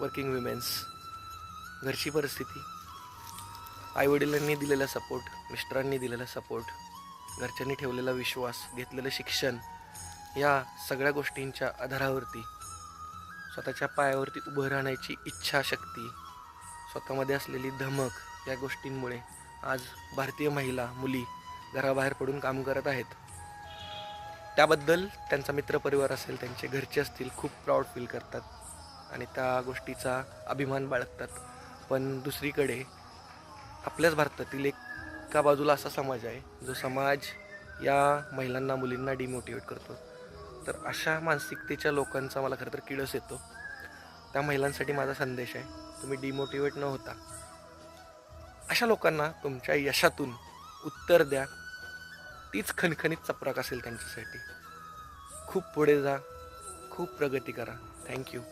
Working women's, घरची परिस्थिती, आईवडिलांनी दिलेला सपोर्ट, मिस्टरांनी दिलेला सपोर्ट, घरच्यांनी ठेवलेला विश्वास, घेतलेलं शिक्षण, या सगळ्या गोष्टींच्या आधारावरती स्वतःच्या पायावरती उभं राहण्याची इच्छाशक्ती, स्वतःमध्ये असलेली धमक, या गोष्टींमुळे आज भारतीय महिला, मुली घराबाहेर पडून काम करत आहेत. त्याबद्दल त्यांचा मित्रपरिवार असेल, त्यांचे घरचे असतील, खूप प्राऊड फील करतात आणि त्या गोष्टीचा अभिमान बाळगतात. पण दुसरीकडे आपल्याच भारतातील एका बाजूला असा समाज आहे जो समाज या महिलांना, मुलींना डिमोटिवेट करतो. तर अशा मानसिकतेच्या लोकांचा मला खरं तर किळस येतो. त्या महिलांसाठी माझा संदेश आहे, तुम्ही डिमोटिवेट न होता अशा लोकांना तुमच्या यशातून उत्तर द्या. तीच खणखणीत चपराक असेल त्यांच्यासाठी. खूप पुढे जा, खूप प्रगती करा. थँक्यू.